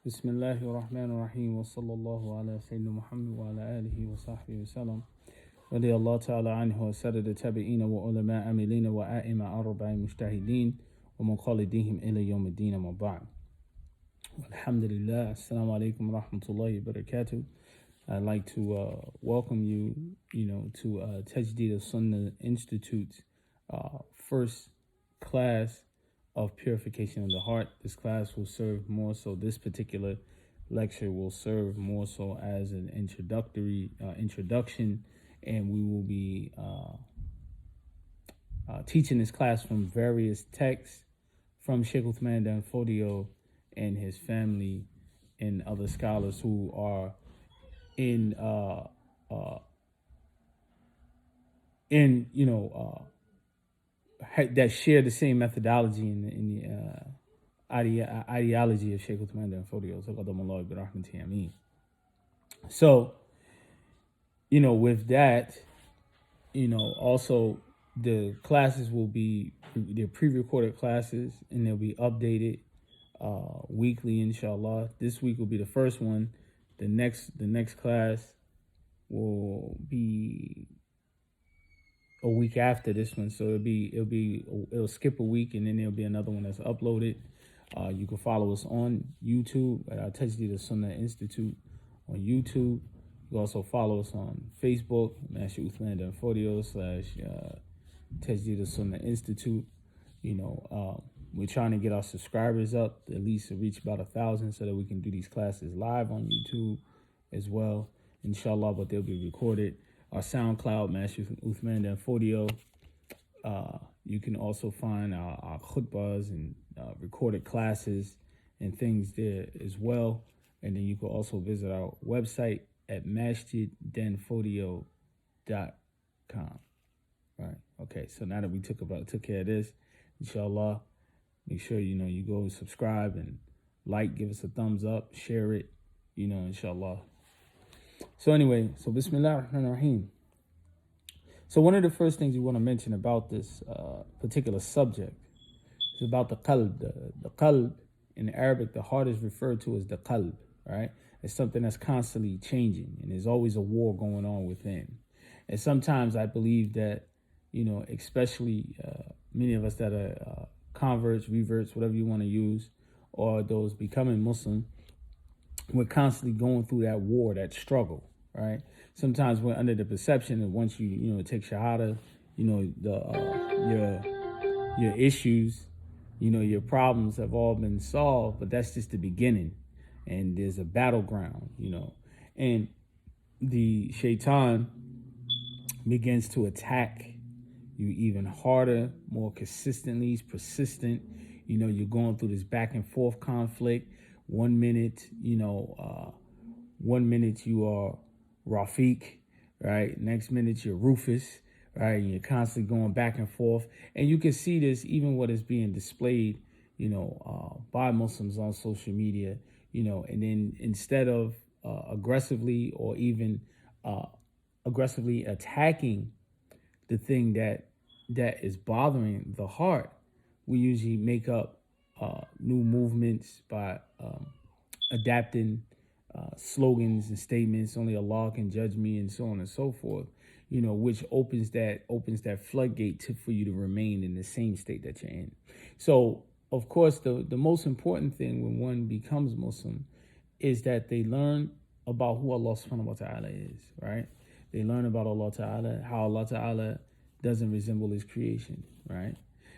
بسم الله الرحمن الرحيم وصلى الله على سيدنا محمد وعلى آله وصحبه وسلم رضي الله تعالى عنه وسدد التابعين وعلماء عاملين وآئمة أربع مجتهدين ومقالديهم إلى يوم الدين ما بعد. الحمد لله. Assalamu alaikum wa rahmatullahi wa barakatuh. I'd like to welcome you, to Tajdeed al-Sunnah Institute's first class of Purification of the Heart. This class will serve more so, this particular lecture will serve more so as an introduction, and we will be teaching this class from various texts from Sheikh Uthman Dan Fodio and his family and other scholars who are that share the same methodology in the ideology of Sheikh Uthman Dan Fodio. So, with that, also the classes will be, they're pre-recorded classes and they'll be updated weekly, inshallah. This week will be the first one. The next class will be a week after this one, so it'll skip a week, and then there'll be another one that's uploaded. You can follow us on YouTube at our Tajdeed al-Sunnah Institute on YouTube. You can also follow us on Facebook, Master Uthman Dan Fodio / Tajdeed al-Sunnah Institute. We're trying to get our subscribers up at least to reach about 1,000 so that we can do these classes live on YouTube as well, inshallah, but they'll be recorded. Our SoundCloud, Master Uthman Dan Fodio. You can also find our khutbahs and recorded classes and things there as well. And then you can also visit our website at masjiddanfodio.com. Right. Okay. So now that we took care of this, inshallah, make sure you go subscribe and like, give us a thumbs up, share it, inshallah. So anyway, Bismillah ar-Rahman ar-Rahim. So one of the first things we want to mention about this particular subject is about the qalb. The qalb, in Arabic, the heart is referred to as the qalb, right? It's something that's constantly changing, and there's always a war going on within. And sometimes I believe that, especially many of us that are converts, reverts, whatever you want to use, or those becoming Muslim, we're constantly going through that war, that struggle, right? Sometimes we're under the perception that once you take Shahada, your issues, your problems have all been solved, but that's just the beginning. And there's a battleground, and the shaitan begins to attack you even harder, more consistently. He's persistent. You're going through this back and forth conflict. 1 minute, 1 minute you are Rafiq, right? Next minute you're Rufus, right? And you're constantly going back and forth. And you can see this even what is being displayed, by Muslims on social media, and then instead of aggressively or even aggressively attacking the thing that is bothering the heart, we usually make up new movements by adapting slogans and statements. Only Allah can judge me, and so on and so forth. Which opens that floodgate for you to remain in the same state that you're in. So, of course, the most important thing when one becomes Muslim is that they learn about who Allah subhanahu wa ta'ala is, right? They learn about Allah ta'ala, how Allah ta'ala doesn't resemble his creation, right?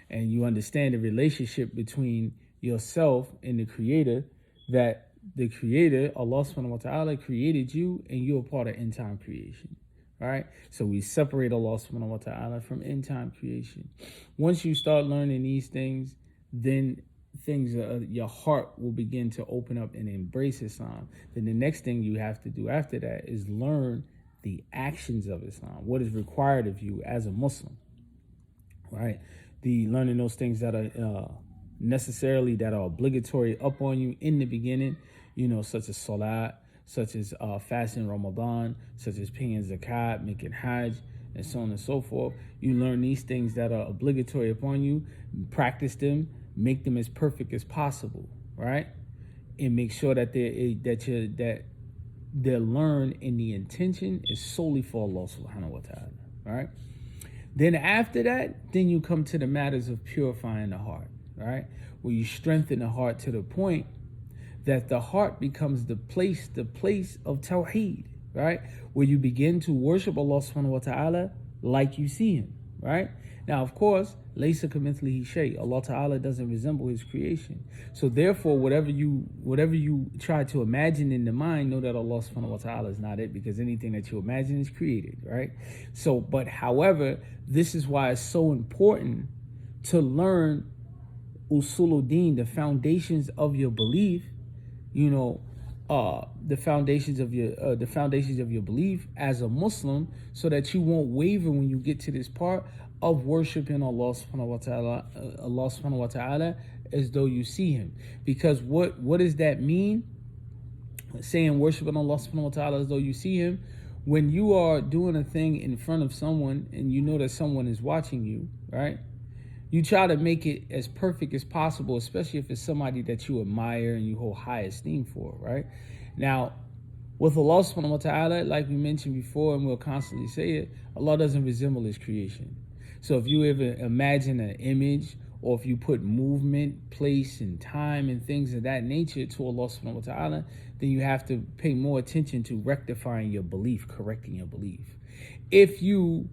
And you understand the relationship between yourself and the Creator, that the Creator, Allah subhanahu wa ta'ala, created you and you're a part of end-time creation, right? So we separate Allah subhanahu wa ta'ala from end-time creation. Once you start learning these things, then your heart will begin to open up and embrace Islam. Then the next thing you have to do after that is learn the actions of Islam, what is required of you as a Muslim, right? The learning those things that are necessarily, that are obligatory up on you in the beginning, such as salat, such as fasting Ramadan, such as paying zakat, making hajj, and so on and so forth. You learn these things that are obligatory upon you, practice them, make them as perfect as possible, right? and make sure that their learn and the intention is solely for Allah subhanahu wa ta'ala. Right? Then after that, then you come to the matters of purifying the heart, right? Where you strengthen the heart to the point that the heart becomes the place of tawheed, right? Where you begin to worship Allah subhanahu wa ta'ala like you see him, right? Now, of course, laysa kamithlihi shay. Allah ta'ala doesn't resemble his creation. So therefore, whatever you try to imagine in the mind, know that Allah subhanahu wa ta'ala is not it, because anything that you imagine is created, right? So, but however, this is why it's so important to learn usuluddin, the foundations of your belief, the foundations of your belief as a Muslim, so that you won't waver when you get to this part of worshiping Allah subhanahu wa ta'ala as though you see him. Because what does that mean? Saying worshiping Allah subhanahu wa ta'ala as though you see him, when you are doing a thing in front of someone and you know that someone is watching you, right? You try to make it as perfect as possible, especially if it's somebody that you admire and you hold high esteem for, right? Now, with Allah subhanahu wa ta'ala, like we mentioned before, and we'll constantly say it, Allah doesn't resemble his creation. So if you ever imagine an image, or if you put movement, place, and time and things of that nature to Allah subhanahu wa ta'ala, then you have to pay more attention to rectifying your belief, correcting your belief. If you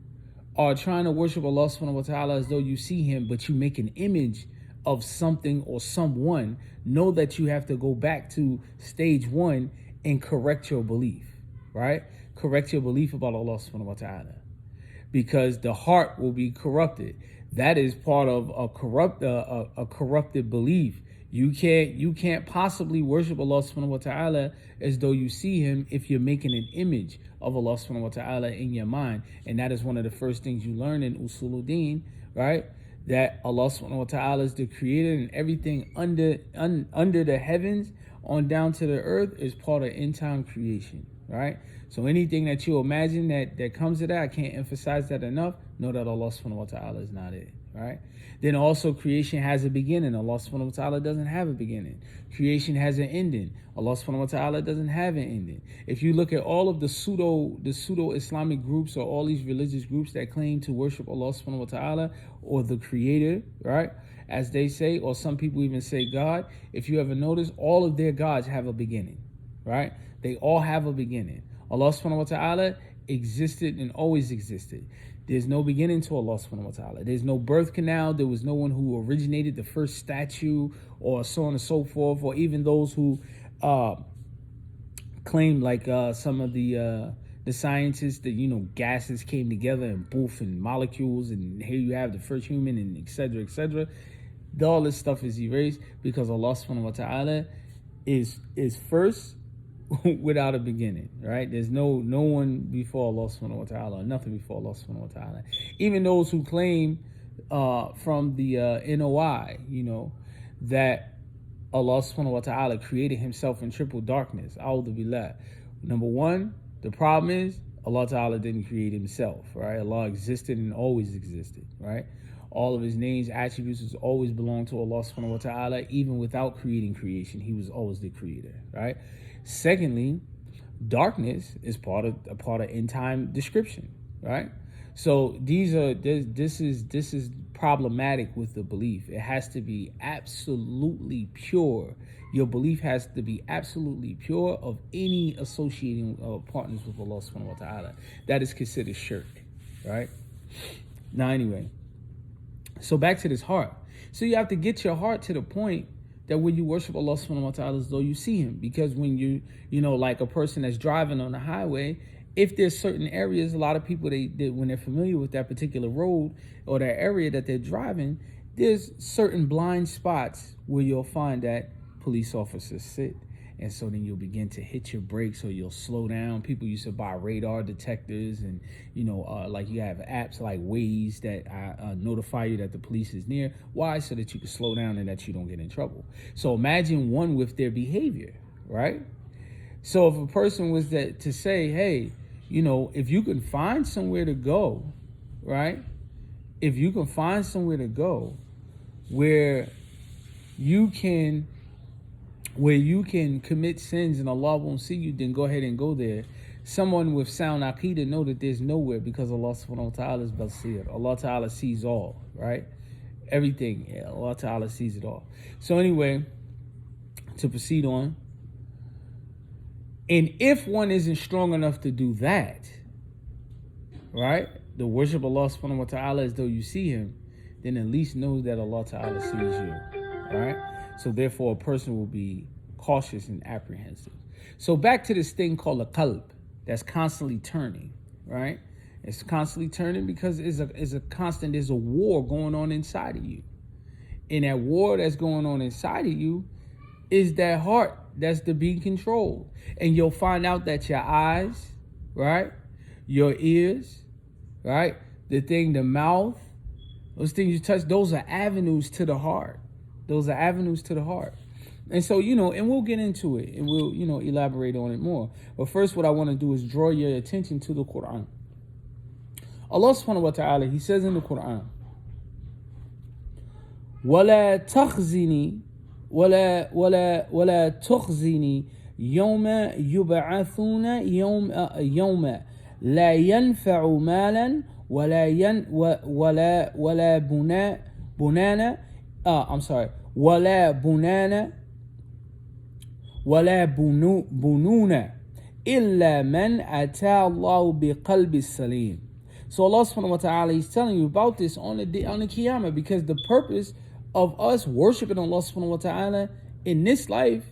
are trying to worship Allah subhanahu wa ta'ala as though you see him, but you make an image of something or someone, know that you have to go back to stage one and correct your belief, right? Correct your belief about Allah subhanahu wa ta'ala, because the heart will be corrupted. That is part of a corrupted belief. You can't possibly worship Allah subhanahu wa ta'ala as though you see him if you're making an image of Allah subhanahu wa ta'ala in your mind. And that is one of the first things you learn in usuluddin, right? That Allah subhanahu wa ta'ala is the creator, and everything under the heavens on down to the earth is part of end time creation, right? So anything that you imagine that comes to that, I can't emphasize that enough, know that Allah subhanahu wa ta'ala is not it, right? Then also creation has a beginning. Allah subhanahu wa ta'ala doesn't have a beginning. Creation has an ending. Allah subhanahu wa ta'ala doesn't have an ending. If you look at all of the pseudo Islamic groups, or all these religious groups that claim to worship Allah subhanahu wa ta'ala or the creator, right, as they say, or some people even say God, if you ever notice, all of their gods have a beginning, right? They all have a beginning. Allah subhanahu wa ta'ala existed and always existed. There's no beginning to Allah subhanahu wa ta'ala. There's no birth canal. There was no one who originated the first statue, or so on and so forth, or even those who claim, like some of the scientists, that gases came together and poof, and molecules, and here you have the first human, and et cetera, et cetera. All this stuff is erased because Allah subhanahu wa ta'ala is first without a beginning, right? There's no one before Allah subhanahu wa ta'ala, nothing before Allah subhanahu wa ta'ala. Even those who claim from the NOI, that Allah subhanahu wa ta'ala created himself in triple darkness. A'udhu billah. Number one, the problem is Allah ta'ala didn't create himself, right? Allah existed and always existed, right? All of his names, attributes always belong to Allah subhanahu wa ta'ala, even without creating creation. He was always the creator, right? Secondly, darkness is part of end time description, right? So this is problematic with the belief. It has to be absolutely pure. Your belief has to be absolutely pure of any associating partners with Allah subhanahu wa ta'ala. That is considered shirk, right? Now anyway, so back to this heart. So you have to get your heart to the point that when you worship Allah subhanahu wa ta'ala as though you see him. Because when you like a person that's driving on the highway, if there's certain areas, a lot of people, they when they're familiar with that particular road or that area that they're driving, there's certain blind spots where you'll find that police officers sit. And so then you'll begin to hit your brakes, or you'll slow down. People used to buy radar detectors, and like you have apps like Waze that notify you that the police is near. Why? So that you can slow down and that you don't get in trouble. So imagine one with their behavior, right? So if a person was to say, hey, if you can find somewhere to go, right? If you can find somewhere to go where you can where you can commit sins and Allah won't see you, then go ahead and go there. Someone with sound aqeedah know that there's nowhere, because Allah subhanahu wa ta'ala is basir. Allah ta'ala sees all, right? Everything. Yeah, Allah ta'ala sees it all. So anyway, to proceed on. And if one isn't strong enough to do that, right? The worship Allah subhanahu wa ta'ala as though you see him, then at least know that Allah ta'ala sees you, right? So therefore a person will be cautious and apprehensive. So back to this thing called a qalb that's constantly turning, right? It's constantly turning because there's a war going on inside of you. And that war that's going on inside of you is that heart that's to be controlled. And you'll find out that your eyes, right? Your ears, right? The mouth, those things you touch, those are avenues to the heart. Those are avenues to the heart. And so, and we'll get into it and we'll, elaborate on it more. But first, what I want to do is draw your attention to the Quran. Allah subhanahu wa ta'ala, he says in the Quran, وَلَا تَخْزِنِي وَلَا تُخْزِنِي يَوْمَ يُبْعَثُونَ يَوْمَ لَا يَنْفَعُ مَالًا وَلَا بُنَانَ وَلَا بُنُونَ إِلَّا مَنْ أَتَى اللَّهُ بِقَلْبِ السَّلِيمِ. So Allah subhanahu wa ta'ala, he's telling you about this on the Qiyamah, because the purpose of us worshiping Allah subhanahu wa ta'ala in this life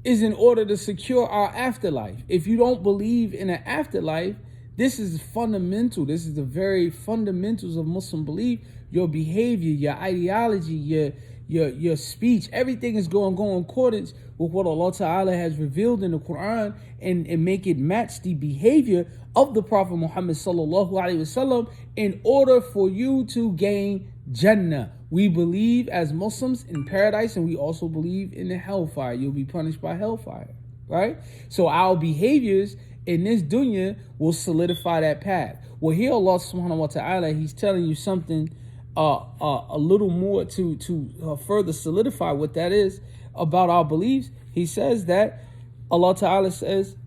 is in order to secure our afterlife. If you don't believe in an afterlife, this is fundamental. This is the very fundamentals of Muslim belief. Your behavior, your ideology, your speech, everything is going in accordance with what Allah Ta'ala has revealed in the Quran, and make it match the behavior of the Prophet Muhammad Sallallahu Alaihi Wasallam in order for you to gain Jannah. We believe as Muslims in paradise, and we also believe in the hellfire. You'll be punished by hellfire, right? So our behaviors in this dunya will solidify that path. Well, here Allah Subhanahu wa Ta'ala, he's telling you something a little more to further solidify what that is about our beliefs. He says that Allah Ta'ala says,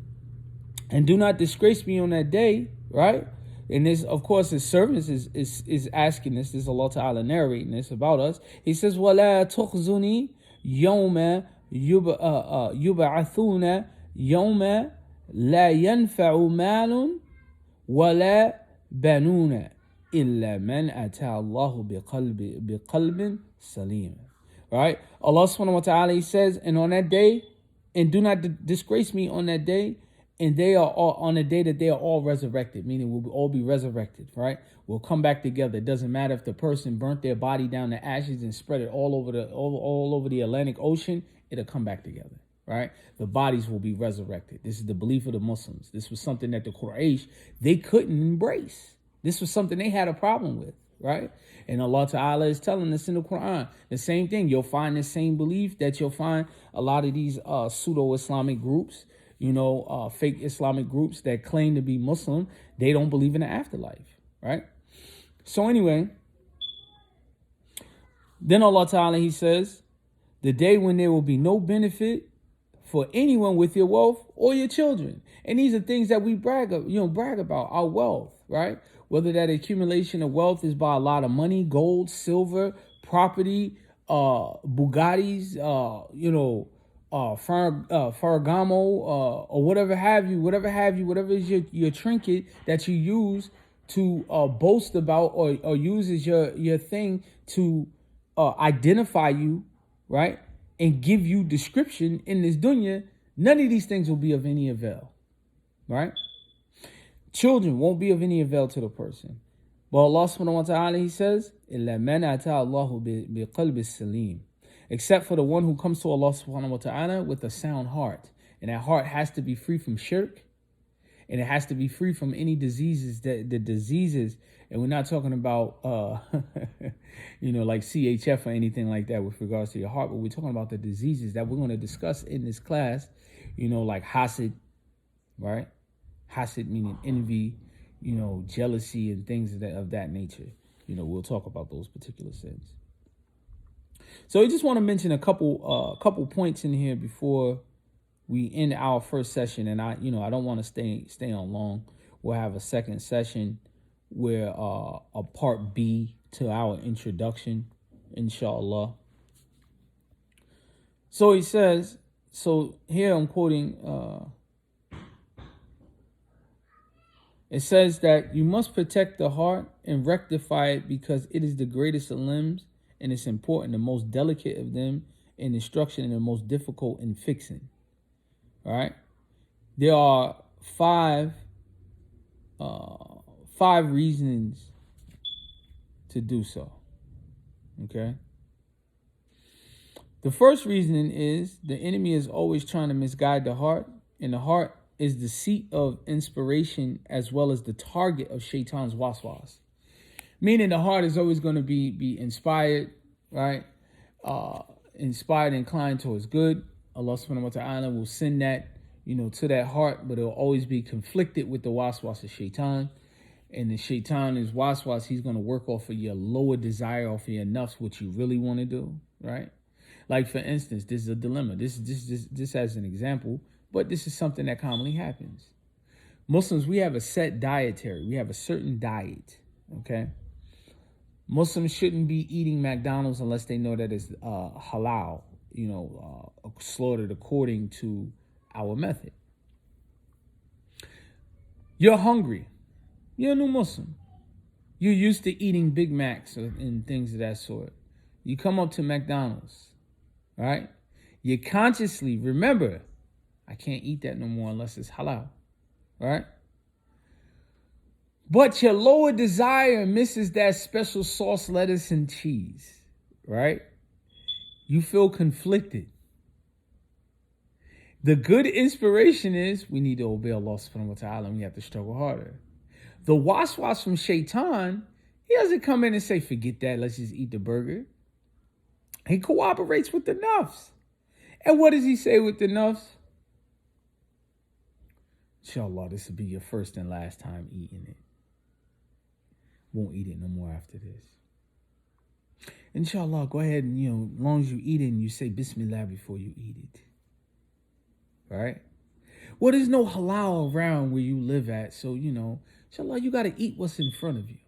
and do not disgrace me on that day, right? And this, of course, his servants is asking this. This is Allah Ta'ala narrating this about us. He says, وَلَا تُخْزُنِي يَوْمَ يُبْعَثُونَ يَوْمَ لَا يَنْفَعُ مَالٌ وَلَا بَنُونَ إِلَّا مَنْ أَتَى اللَّهُ بِقَلْبٍ سَلِيمٍ. Right? Allah subhanahu wa ta'ala, he says, and on that day, and do not disgrace me on that day, and they are all on the day that they are all resurrected, meaning we'll all be resurrected, right? We'll come back together. It doesn't matter if the person burnt their body down to ashes and spread it all over the Atlantic Ocean, it'll come back together, right? The bodies will be resurrected. This is the belief of the Muslims. This was something that the Quraysh, they couldn't embrace. This was something they had a problem with, right? And Allah Ta'ala is telling us in the Quran, the same thing. You'll find the same belief that you'll find a lot of these pseudo-Islamic groups, fake Islamic groups that claim to be Muslim. They don't believe in the afterlife, right? So anyway, then Allah Ta'ala, he says, the day when there will be no benefit for anyone with your wealth or your children. And these are things that we brag about, our wealth, right? Whether that accumulation of wealth is by a lot of money, gold, silver, property, Bugattis, Ferragamo, or whatever is your trinket that you use to boast about or use as your thing to identify you, right? And give you description in this dunya. None of these things will be of any avail, right? Children won't be of any avail to the person. But Allah subhanahu wa ta'ala, he says, إِلَّا مَنْ أَتَى اللَّهُ بِقَلْبِ السَّلِيمِ. Except for the one who comes to Allah subhanahu wa ta'ala with a sound heart. And that heart has to be free from shirk. And it has to be free from any diseases, the diseases. And we're not talking about, like CHF or anything like that with regards to your heart. But we're talking about the diseases that we're going to discuss in this class, like hasid, right? Hasid meaning envy, jealousy and things of that nature. We'll talk about those particular sins. So I just want to mention a couple points in here before we end our first session. And I don't want to stay on long. We'll have a second session where a part B to our introduction, inshallah. So he says, so here I'm quoting, it says that you must protect the heart and rectify it because it is the greatest of limbs and it's important, the most delicate of them in instruction and the most difficult in fixing. All right. There are five reasons to do so. Okay. The first reason is the enemy is always trying to misguide the heart, and the heart is the seat of inspiration as well as the target of Shaitan's waswas. Meaning the heart is always going to be inspired, right? Inspired, inclined towards good. Allah subhanahu wa ta'ala will send that, to that heart, but it'll always be conflicted with the waswas of Shaitan. And the Shaitan is waswas. He's going to work off of your lower desire, off of your nafs, what you really want to do, right? Like, for instance, this is a dilemma. This as an example, but this is something that commonly happens. Muslims, we have a set dietary. We have a certain diet, okay? Muslims shouldn't be eating McDonald's unless they know that it's halal, slaughtered according to our method. You're hungry. You're a new Muslim. You're used to eating Big Macs and things of that sort. You come up to McDonald's, right? You consciously remember, I can't eat that no more unless it's halal, right? But your lower desire misses that special sauce, lettuce, and cheese, right? You feel conflicted. The good inspiration is we need to obey Allah subhanahu wa ta'ala and we have to struggle harder. The waswas from Shaitan, he doesn't come in and say, forget that, let's just eat the burger. He cooperates with the nafs. And what does he say with the nafs? Inshallah, this will be your first and last time eating it. Won't eat it no more after this. Inshallah, go ahead and, as long as you eat it, and you say Bismillah before you eat it. Right? Well, there's no halal around where you live at. So, inshallah, you got to eat what's in front of you.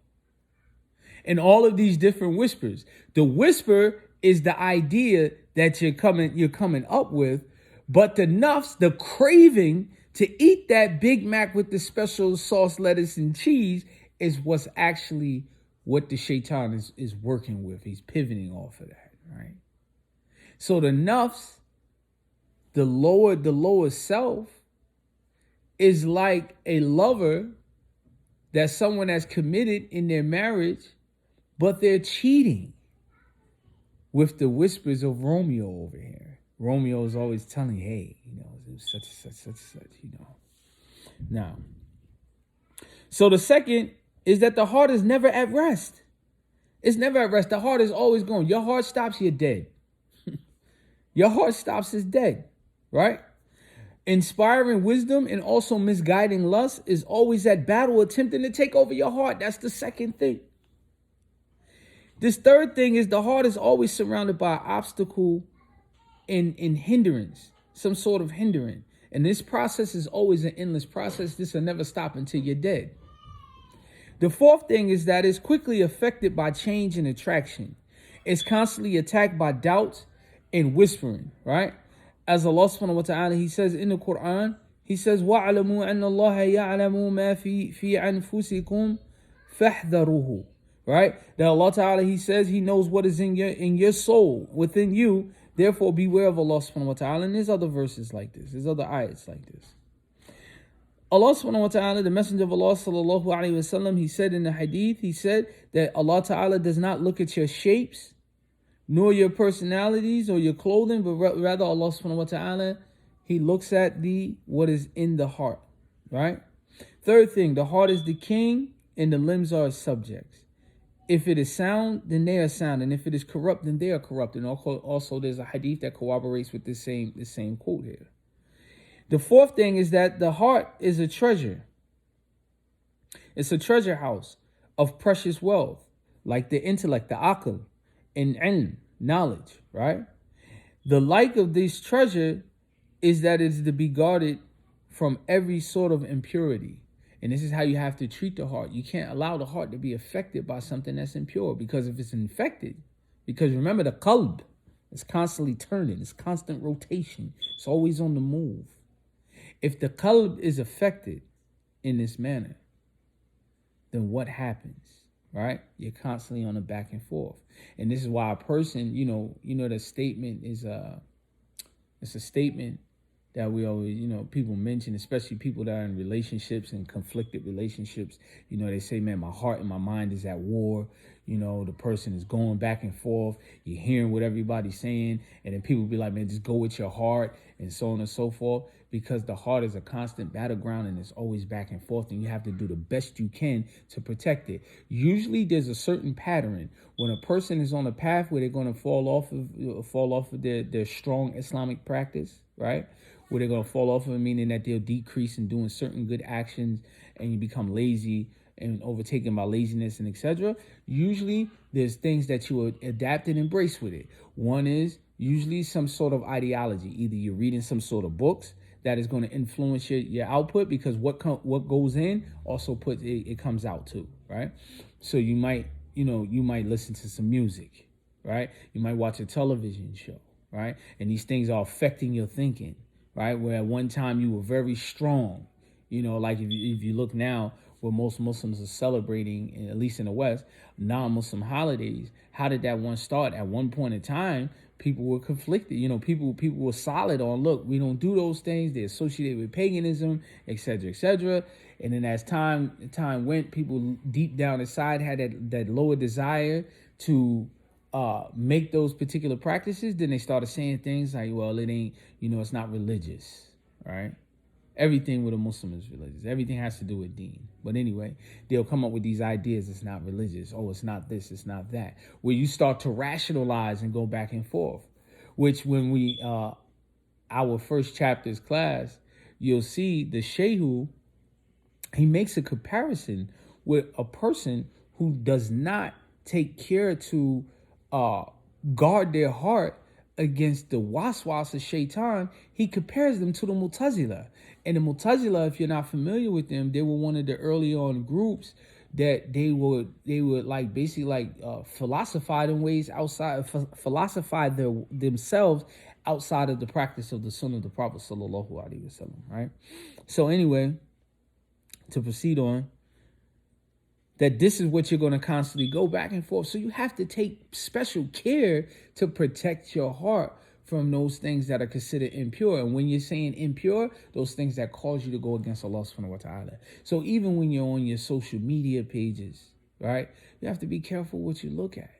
And all of these different whispers. The whisper is the idea that you're coming up with, but the nafs, the craving to eat that Big Mac with the special sauce, lettuce, and cheese is what's actually what the Shaitan is working with. He's pivoting off of that, right? So the nafs, the lower self, is like a lover that someone has committed in their marriage, but they're cheating with the whispers of Romeo over here. Romeo is always telling, hey, such, Now, so the second is that the heart is never at rest. It's never at rest. The heart is always going. Your heart stops, you're dead. Your heart stops, is dead, right? Inspiring wisdom and also misguiding lust is always at battle attempting to take over your heart. That's the second thing. This third thing is the heart is always surrounded by obstacle and hindrance, some sort of hindrance. And this process is always an endless process. This will never stop until you're dead. The fourth thing is that it's quickly affected by change and attraction. It's constantly attacked by doubts and whispering, right? As Allah subhanahu wa ta'ala, he says in the Quran, he says, وَاعْلَمُوا أَنَّ اللَّهَ يَعْلَمُ مَا فِي أَنفُسِكُمْ فَاحْذَرُوهُ. Right? That Allah ta'ala, he says he knows what is in your soul, within you. Therefore, beware of Allah subhanahu wa ta'ala. And there's other verses like this. There's other ayats like this. Allah subhanahu wa ta'ala, the Messenger of Allah sallallahu alayhi wa sallam, he said in the hadith, he said that Allah ta'ala does not look at your shapes, nor your personalities or your clothing, but rather Allah subhanahu wa ta'ala, he looks at what is in the heart, right? Third thing, the heart is the king and the limbs are its subjects. If it is sound, then they are sound. And if it is corrupt, then they are corrupt. And also there's a hadith that corroborates with this same quote here. The fourth thing is that the heart is a treasure. It's a treasure house of precious wealth, like the intellect, the aql, and ilm, knowledge, right? The like of this treasure is that it is to be guarded from every sort of impurity. And this is how you have to treat the heart. You can't allow the heart to be affected by something that's impure, because if it's infected, because remember, the qalb is constantly turning, it's constant rotation, it's always on the move. If the qalb is affected in this manner, then what happens? Right? You're constantly on a back and forth. And this is why a person, the statement is it's a statement that we always, people mention, especially people that are in relationships and conflicted relationships. They say, man, my heart and my mind is at war. The person is going back and forth. You're hearing what everybody's saying. And then people be like, man, just go with your heart, and so on and so forth. Because the heart is a constant battleground, and it's always back and forth. And you have to do the best you can to protect it. Usually there's a certain pattern. When a person is on a path where they're going to fall off of their strong Islamic practice, right? Where they're going to fall off of it, meaning that they'll decrease in doing certain good actions, and you become lazy and overtaken by laziness and etc. Usually there's things that you would adapt and embrace with it. One is usually some sort of ideology. Either you're reading some sort of books that is going to influence your output, because what goes in also it comes out too, right? So you might listen to some music, right? You might watch a television show, right? And these things are affecting your thinking, right? Where at one time you were very strong, like if you look now, where most Muslims are celebrating, at least in the West, non-Muslim holidays. How did that one start? At one point in time, people were conflicted. People were solid on, look, we don't do those things. They're associated with paganism, etc., etc. And then as time went, people deep down inside had that lower desire to make those particular practices. Then they started saying things like, well, it ain't, it's not religious, right? Everything with a Muslim is religious. Everything has to do with deen. But anyway, they'll come up with these ideas. It's not religious. Oh, it's not this. It's not that. Where you start to rationalize and go back and forth. Which when we, our first chapter's class, you'll see the shehu, he makes a comparison with a person who does not take care to guard their heart against the waswas of shaitan. He compares them to the Mu'tazila. And the Mu'tazila, if you're not familiar with them, they were one of the early on groups that they would like basically like philosophize in ways outside, philosophize themselves outside of the practice of the Sunnah of the Prophet sallallahu alaihi wasallam, right? So anyway, to proceed on, that this is what you're going to constantly go back and forth. So you have to take special care to protect your heart from those things that are considered impure. And when you're saying impure, those things that cause you to go against Allah subhanahu wa ta'ala. So even when you're on your social media pages, right, you have to be careful what you look at.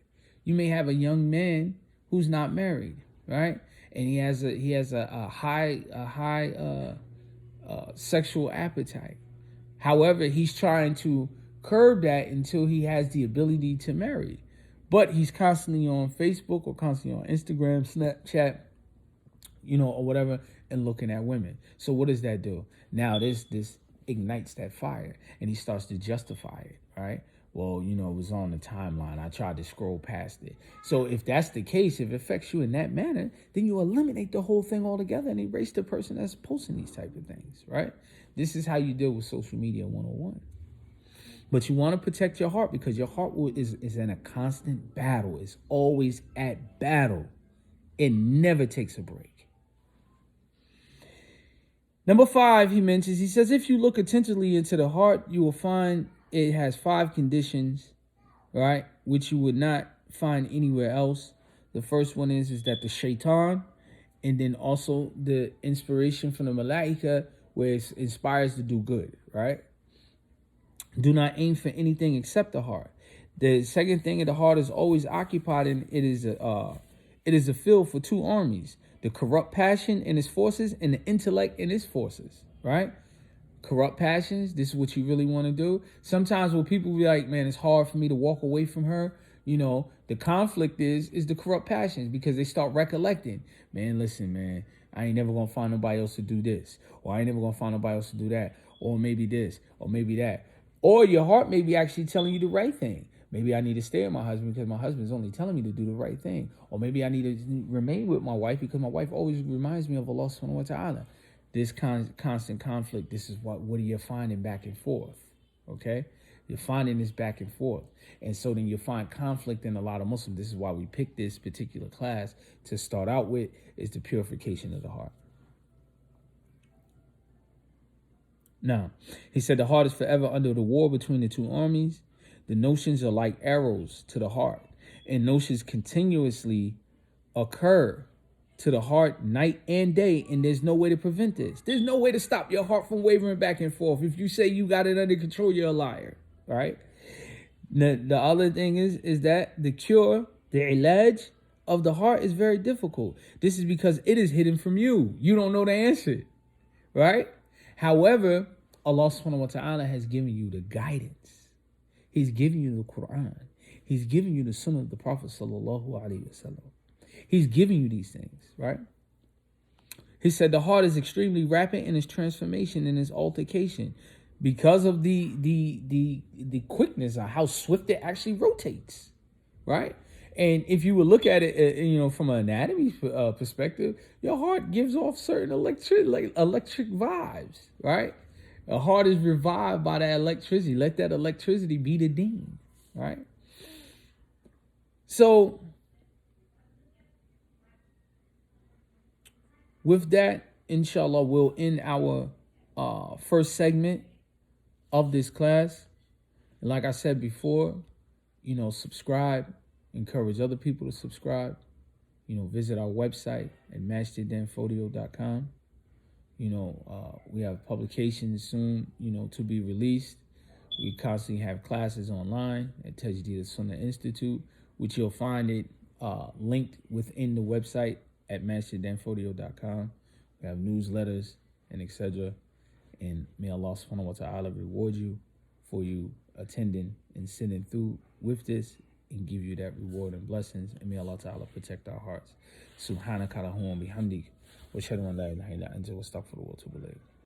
You may have a young man who's not married, right? And he has a high sexual appetite. However, he's trying to curb that until he has the ability to marry. But he's constantly on Facebook or constantly on Instagram, Snapchat, or whatever, and looking at women. So what does that do? Now this ignites that fire, and he starts to justify it, right? Well, it was on the timeline. I tried to scroll past it. So if that's the case, if it affects you in that manner, then you eliminate the whole thing altogether and erase the person that's posting these type of things, right? This is how you deal with social media 101. But you want to protect your heart, because your heart is in a constant battle. It's always at battle. It never takes a break. Number 5, he says, if you look attentively into the heart, you will find it has 5 conditions, right, which you would not find anywhere else. The first one is that the shaitan, and then also the inspiration from the malaika, where it inspires to do good, right? Do not aim for anything except the heart. The second thing, the heart is always occupied, and it is a field for 2 armies: the corrupt passion and its forces, and the intellect and its forces. Right? Corrupt passions. This is what you really want to do. Sometimes when people be like, "Man, it's hard for me to walk away from her," the conflict is the corrupt passions, because they start recollecting. Man, listen, man, I ain't never gonna find nobody else to do this, or I ain't never gonna find nobody else to do that, or maybe this, or maybe that. Or your heart may be actually telling you the right thing. Maybe I need to stay with my husband because my husband's only telling me to do the right thing. Or maybe I need to remain with my wife because my wife always reminds me of Allah subhanahu wa ta'ala. This constant conflict, this is what are you finding back and forth, okay? You're finding this back and forth. And so then you find conflict in a lot of Muslims. This is why we picked this particular class to start out with, is the purification of the heart. Now, he said the heart is forever under the war between the two armies. The notions are like arrows to the heart, and notions continuously occur to the heart night and day, and there's no way to prevent this. There's no way to stop your heart from wavering back and forth. If you say you got it under control, you're a liar, right? The other thing is that the cure, the ilaj of the heart is very difficult. This is because it is hidden from you. You don't know the answer, right? However, Allah subhanahu wa ta'ala has given you the guidance. He's giving you the Quran. He's giving you the Sunnah of the Prophet sallallahu alaihi wasallam. He's giving you these things, right? He said the heart is extremely rapid in its transformation and its altercation because of the quickness of how swift it actually rotates, right? And if you would look at it, from an anatomy perspective, your heart gives off certain electric vibes, right? A heart is revived by that electricity. Let that electricity be the deen, right? So with that, inshallah, we'll end our first segment of this class. And like I said before, subscribe, encourage other people to subscribe. Visit our website at masjiddanfodio.com. We have publications soon, to be released. We constantly have classes online at Tajdeed Sunnah Institute, which you'll find it linked within the website at masjiddanfodio.com. We have newsletters and etc. And may Allah subhanahu wa ta'ala reward you for you attending and sitting through with this and give you that reward and blessings. And may Allah ta'ala protect our hearts. Subhanaka Allahumma bihamdik. Wa ashhadu an la ilaha illa anta wa astaghfiruka wa atubu ilayk.